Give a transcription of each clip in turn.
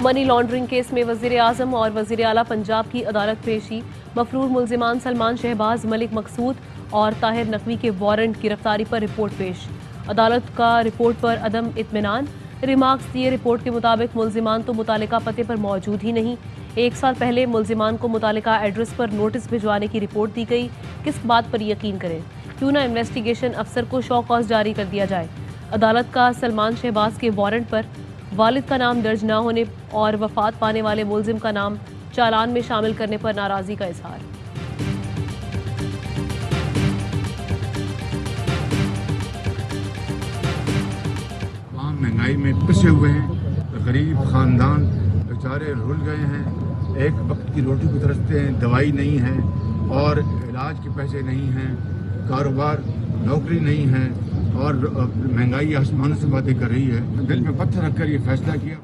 Money laundering case में वजीर आजम और वजीर आला पंजाब की अदालत पेशी। मफरूर मुल्जिमान सलमान शहबाज, मलिक मकसूद और ताहिर नकवी के वारंट गिरफ्तारी पर रिपोर्ट पेश। अदालत का रिपोर्ट पर अदम इत्मीनान। रिमार्क्स दिए। रिपोर्ट के मुताबिक मुल्जिमान तो मुतालिका पते पर मौजूद ही नहीं। 1 साल पहले मुल्जिमान को मुतालिका एड्रेस पर नोटिस भिजवाने की रिपोर्ट दी गई। किस बात पर यकीन करें? क्यों ना इन्वेस्टिगेशन अफसर को शो कॉज जारी कर दिया जाए। अदालत का सलमान शहबाज के वारंट पर वालिद का नाम दर्ज न होने और वफात पाने वाले मुल्जिम का नाम चालान में शामिल करने पर नाराजगी का इजहार। महंगाई में पिसे हुए हैं, गरीब खानदान बेचारे रुल गए हैं, एक वक्त की रोटी को तरसते हैं, दवाई नहीं है और इलाज के पैसे नहीं हैं, कारोबार नौकरी नहीं है और महंगाई आसमान से बातें कर रही है। दिल में पत्थर रखकर ये फैसला किया।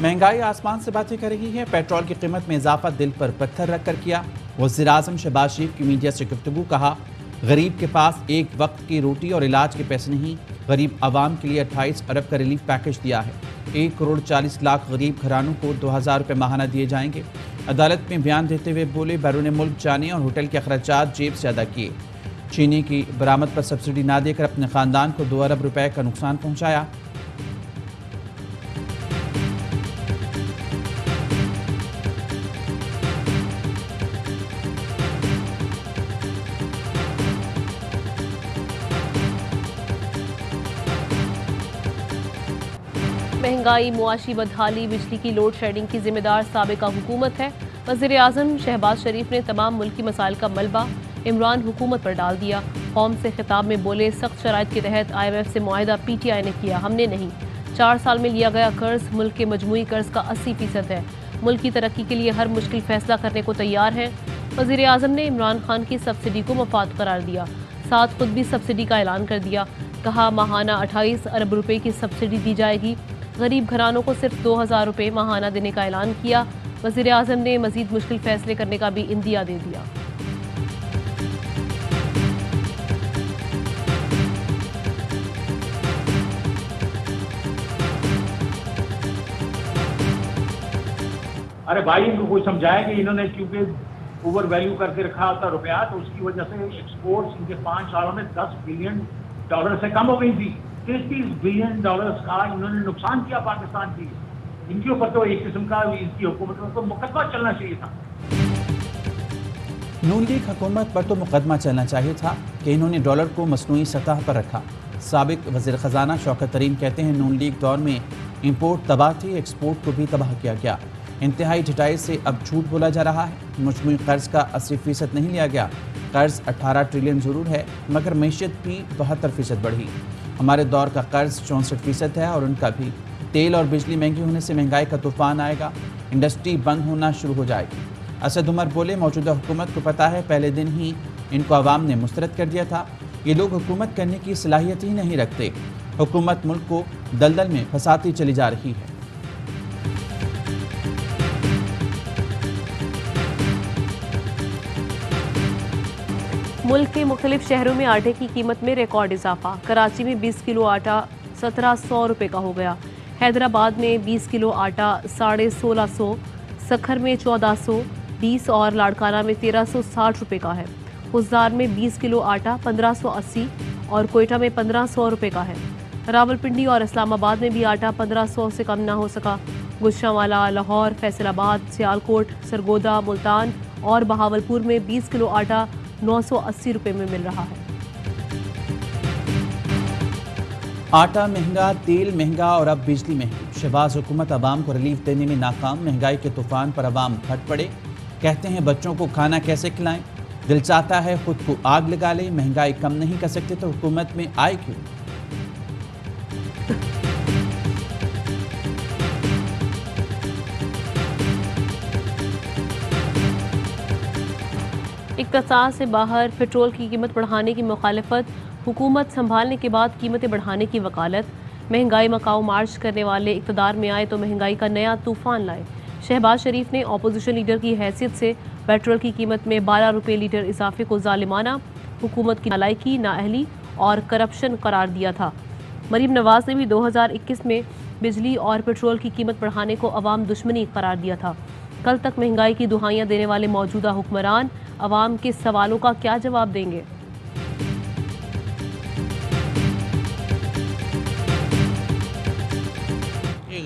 महंगाई आसमान से बातें कर रही है, पेट्रोल की कीमत में इजाफा दिल पर पत्थर रखकर किया। वज़ीर आज़म शहबाज शरीफ की मीडिया से गुफ्तगू। कहा, गरीब के पास एक वक्त की रोटी और इलाज के पैसे नहीं। गरीब आवाम के लिए 28 अरब का रिलीफ पैकेज दिया है। 1 करोड़ 40 लाख गरीब घरानों को 2000 रुपये माहाना दिए जाएंगे। अदालत में बयान देते हुए बोले, बैरून मुल्क जाने और होटल के अखराजात जेब से अदा किए। चीनी की बरामद पर सब्सिडी ना देकर अपने खानदान को 2 अरब रुपए का नुकसान पहुंचाया। महंगाई, मुआशी बदहाली, बिजली की लोड शेडिंग की जिम्मेदार साबिका हुकूमत है। वज़ीर आज़म शहबाज शरीफ ने तमाम मुल्की मसाइल का मलबा इमरान हुकूमत पर डाल दिया। कौम से खिताब में बोले, सख्त शराइत के तहत IMF से मुआहिदा PTI ने किया, हमने नहीं। 4 साल में लिया गया कर्ज मुल्क के मजमूई कर्ज का 80% है। मुल्क की तरक्की के लिए हर मुश्किल फैसला करने को तैयार है। वज़ीर आज़म ने इमरान खान की सब्सिडी को मफाद करार दिया, साथ खुद भी सब्सिडी का ऐलान कर दिया। कहा, माहाना 28 अरब रुपए की सब्सिडी दी जाएगी। गरीब घरानों को सिर्फ 2000 रुपये माहाना देने का ऐलान किया। वज़ीर आज़म ने मज़ीद मुश्किल फैसले करने का भी इंदिया दे दिया। अरे भाई, इनको कोई समझाया कि इन्होंने क्योंकि ओवर वैल्यू करके रखा था रुपया, तो उसकी वजह से एक्सपोर्ट्स इनके 5 सालों में $10 बिलियन से कम हो गई थी। $30 बिलियन का इन्होंने नुकसान किया पाकिस्तान की। इनके ऊपर तो एक किस्म का इसकी हुकूमत पर तो मुकदमा चलना चाहिए था। नून लीग हुकूमत पर तो मुकदमा चलना चाहिए था कि इन्होंने डॉलर को मसनूई सतह पर रखा। साबिक वज़ीर ख़जाना शौकत तरीन कहते हैं, नून लीग दौर में इंपोर्ट तबाह थी, एक्सपोर्ट को भी तबाह किया गया। इंतहाई ढिठाई से अब झूठ बोला जा रहा है। मजमूई कर्ज का 80% नहीं लिया गया। कर्ज 18 ट्रिलियन ज़रूर है, मगर मैशत भी 72% बढ़ी। हमारे दौर का कर्ज 64% है और उनका भी। तेल और बिजली महंगी होने से महंगाई का तूफान आएगा, इंडस्ट्री बंद होना शुरू हो जाएगी। असद उमर बोले, मौजूदा हुकूमत को पता है, पहले दिन ही इनको अवाम ने मुस्तरद कर दिया था। ये लोग हुकूमत करने की सलाहियत ही नहीं रखते। हुकूमत मुल्क को दलदल में फंसाती चली जा रही है। मुल्क के मुख्तलिफ शहरों में आटे की कीमत में रिकॉर्ड इजाफा। कराची में 20 किलो आटा 1700 रुपये का हो गया। हैदराबाद में 20 किलो आटा 1650, सखर में 1420 और लाड़काना में 1360 रुपये का है। हुज़ार में 20 किलो आटा 1580 और कोयटा में 1500 रुपये का है। रावलपिंडी और इस्लामाबाद में भी आटा 1500 से कम ना हो सका। गुजरांवाला, लाहौर, फैसलाबाद, सियालकोट, सरगोदा, मुल्तान और बहावलपुर में 20 किलो आटा 980 रुपये में मिल रहा है। आटा महंगा, तेल महंगा और अब बिजली महंगी। शहबाज हुकूमत अवाम को रिलीफ देने में नाकाम। महंगाई के तूफान पर अवाम फट पड़े। कहते हैं, बच्चों को खाना कैसे खिलाएं? दिल चाहता है खुद को आग लगा ले। महंगाई कम नहीं कर सकते तो हुकूमत में आए क्यों? इक़्तिसाद से बाहर पेट्रोल की कीमत बढ़ाने की मुखालफत। हुकूमत संभालने के बाद कीमतें बढ़ाने की वकालत। महंगाई मकाऊ मार्च करने वाले इक़्तिदार में आए तो महंगाई का नया तूफान लाए। शहबाज शरीफ ने अपोजिशन लीडर की हैसियत से पेट्रोल की कीमत में 12 रुपये लीटर इजाफे को जालिमाना, हुकूमत की नालायकी, नाअहली और करप्शन करार दिया था। मरीम नवाज ने भी 2021 में बिजली और पेट्रोल की कीमत बढ़ाने को अवाम दुश्मनी करार दिया था। कल तक महंगाई की दुहाइयां देने वाले मौजूदा हुक्मरान अवाम के सवालों का क्या जवाब देंगे?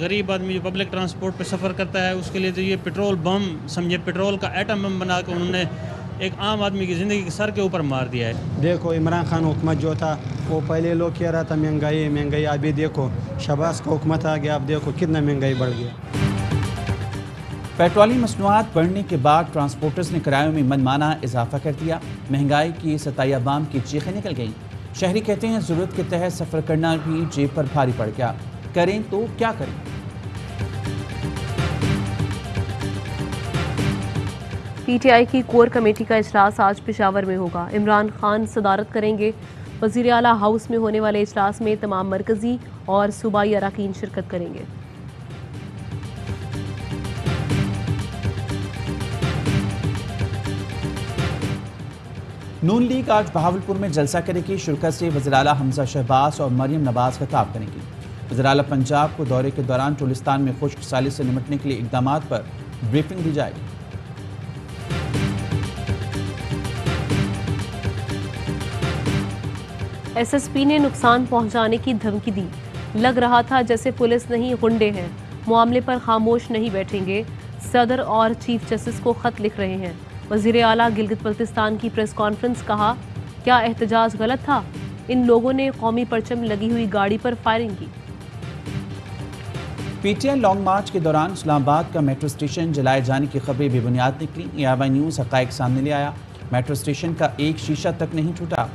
गरीब आदमी जो पब्लिक ट्रांसपोर्ट पे सफ़र करता है उसके लिए तो ये पेट्रोल बम समझे, पेट्रोल का एटम बम बना के उन्होंने एक आम आदमी की ज़िंदगी के सर के ऊपर मार दिया है। देखो इमरान खान हुकूमत जो था वो पहले लोग कह रहा था महंगाई महंगाई, अभी देखो शहबाज का हुकूमत आ गया, अब देखो कितना महंगाई बढ़ गया। पेट्रोलियम मसनूआत बढ़ने के बाद ट्रांसपोर्टर्स ने किरायों में मनमाना इजाफा कर दिया। महंगाई की सताई अवाम की चीखें निकल गईं। शहरी कहते हैं ज़रूरत के तहत सफ़र करना भी जेब पर भारी पड़ गया, करें तो क्या करें। पीटीआई की कोर कमेटी का इजलास आज पेशावर में होगा। इमरान खान सदारत करेंगे। वज़ीर आला हाउस में होने वाले इजलास में तमाम मरकजी और सूबाई अरकान शिरकत करेंगे। नून लीग आज बहावलपुर में जलसा करेगी। शिरकत से वज़ीर आला हमजा शहबाज और मरियम नवाज खिताब करेंगी। वज़ीर आला पंजाब को दौरे के दौरान टोलिस्तान में खुश्क साली से निपटने के लिए इक़दामात पर ब्रीफिंग दी जाएगी। एसएसपी ने नुकसान पहुंचाने की धमकी दी। लग रहा था जैसे पुलिस नहीं गुंडे हैं। मामले पर खामोश नहीं बैठेंगे। सदर और चीफ जस्टिस को खत लिख रहे हैं। वज़ीर आला गिलगित बल्तिस्तान की प्रेस कॉन्फ्रेंस, कहा क्या एहतजाज गलत था? इन लोगों ने कौमी परचम लगी हुई गाड़ी पर फायरिंग की। पीटीआई लॉन्ग मार्च के दौरान इस्लामाबाद का मेट्रो स्टेशन जलाए जाने की खबरें बेबुनियाद निकली। ARY न्यूज़ हक़ाइक़ सामने ले आया। मेट्रो स्टेशन का एक शीशा तक नहीं टूटा।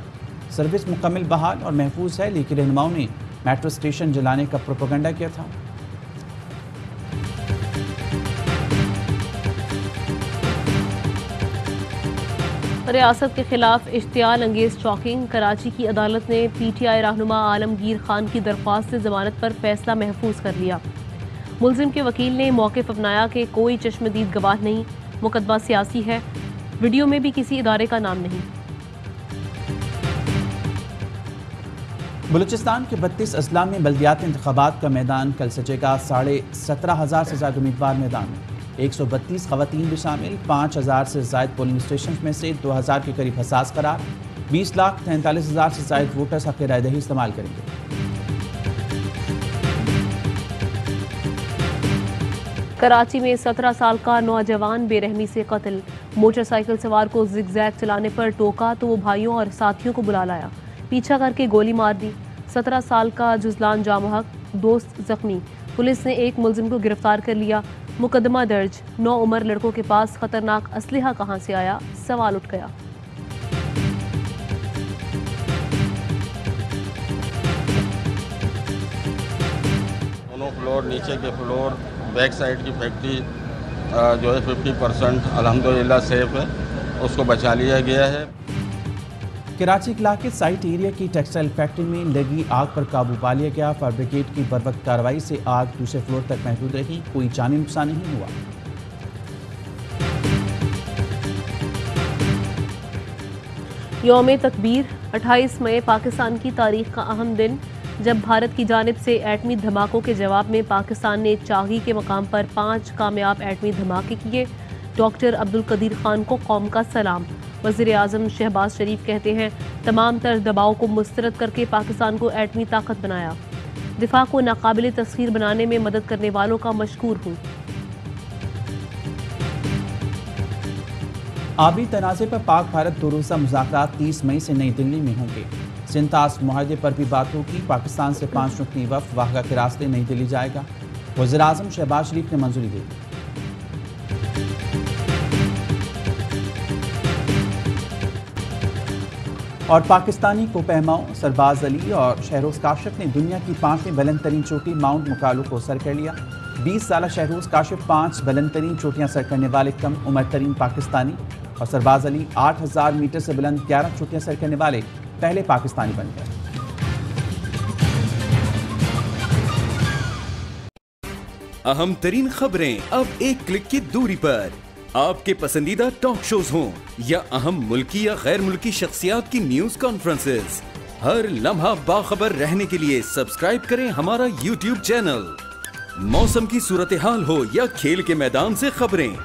सर्विस मुकम्मल बहाल और महफूज है, लेकिन रहनुमाओं ने मेट्रो स्टेशन जलाने का प्रोपेगेंडा किया था। रियासत के खिलाफ इश्तियाल अंगेज चौकिंग। कराची की अदालत ने पीटीआई रहनुमा आलमगीर खान की दरख्वास्त से जमानत पर फैसला महफूज कर लिया। मुलजिम के वकील ने मौक़िफ़ अपनाया कि कोई चश्मदीद गवाह नहीं, मुकदमा सियासी है, वीडियो में भी किसी इदारे का नाम नहीं। बलूचिस्तान के 32 अजला में बल्दियाती इंतखाबात का मैदान कल सजेगा। 17,500 से ज़्यादा उम्मीदवार मैदान में, 132 ख़वातीन भी शामिल। 5,000 से ज़ायद पोलिंग स्टेशन में से 2,000 के करीब हसास करार। 20,43,000 से ज़ायद वोटर्स हक़ राय दही इस्तेमाल करेंगे। कराची में 17 साल का नौजवान बेरहमी से कत्ल। मोटरसाइकिल सवार को जिगजैग चलाने पर टोका तो वो भाइयों और साथियों को बुला लाया, पीछा करके गोली मार दी। 17 साल का जुजलान जामहक, दोस्त जख्मी। पुलिस ने एक मुलजिम को गिरफ्तार कर लिया। मुकदमा दर्ज। 9 उम्र लड़कों के पास खतरनाक असलहा कहां से आया, सवाल उठ गया। दोनों फ्लोर, नीचे के फ्लोर, बैक साइड की फैक्ट्री जो है 50% अल्हम्दुलिल्लाह सेफ है, उसको बचा लिया गया है। कराची इलाके साइट एरिया की टेक्सटाइल फैक्ट्री में लगी आग पर काबू पा लिया गया। फायर ब्रिगेड की बरवक्त कार्रवाई से आग दूसरे फ्लोर तक महदूद रही, कोई जानी नुकसान नहीं हुआ। यौम तकबीर 28 मई पाकिस्तान की तारीख का अहम दिन, जब भारत की जानिब से एटमी धमाकों के जवाब में पाकिस्तान ने चागी के मकाम पर 5 कामयाब एटमी धमाके किए। डॉक्टर अब्दुल कदीर खान को कौम का सलाम। वज़ीर आज़म शहबाज शरीफ कहते हैं तमाम तर दबाव को मुस्तरद करके पाकिस्तान को एटमी ताकत बनाया। दिफा को नाकाबिल तस्खीर बनाने में मदद करने वालों का मशकूर हूँ। आबी तनाज़े पर पाक भारत दो रोज़ा मुज़ाकरात 30 मई से नई दिल्ली में होंगे। सिंतास मुआहदे पर भी बात होगी। पाकिस्तान से 5 रुकनी वफ़द वाहगा के रास्ते नई दिल्ली जाएगा। वज़ीर आज़म शहबाज शरीफ ने मंजूरी दी। और पाकिस्तानी कोपहमाओं सरबाज अली और शहरोज़ काशिफ ने दुनिया की 5वीं बुलंद तरीन चोटी माउंट मुकालू को सर कर लिया। 20 साल शहरोज़ काशिफ 5 बुलंद तरीन चोटियाँ सर करने वाले कम उम्र तरीन पाकिस्तानी, और सरबाज अली 8000 मीटर से बुलंद 11 चोटियाँ सर करने वाले पहले पाकिस्तानी बन गए। अहम तरीन खबरें अब एक क्लिक की दूरी पर। आपके पसंदीदा टॉक शोज हों या अहम मुल्की या गैर मुल्की शख्सियात की न्यूज कॉन्फ्रेंसेस, हर लम्हा बाखबर रहने के लिए सब्सक्राइब करें हमारा YouTube चैनल। मौसम की सूरत हाल हो या खेल के मैदान से खबरें,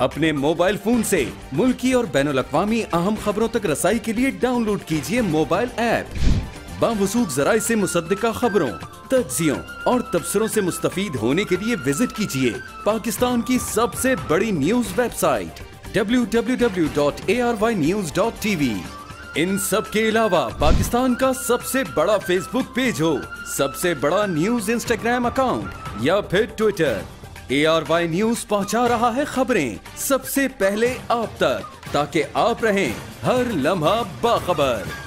अपने मोबाइल फोन से मुल्की और बैनुल अक़वामी अहम खबरों तक रसाई के लिए डाउनलोड कीजिए मोबाइल ऐप। बावसूख ज़राए से मुसद्दिका खबरों, तज्ज़ियों और तबसरों से मुस्तफीद होने के लिए विजिट कीजिए पाकिस्तान की सबसे बड़ी न्यूज वेबसाइट www.arYnews.tv। इन सब के अलावा पाकिस्तान का सबसे बड़ा फेसबुक पेज हो, सबसे बड़ा न्यूज इंस्टाग्राम अकाउंट या फिर ट्विटर, ARY न्यूज पहुंचा रहा है खबरें सबसे पहले आप तक, ताकि आप रहें हर लम्हा बाखबर।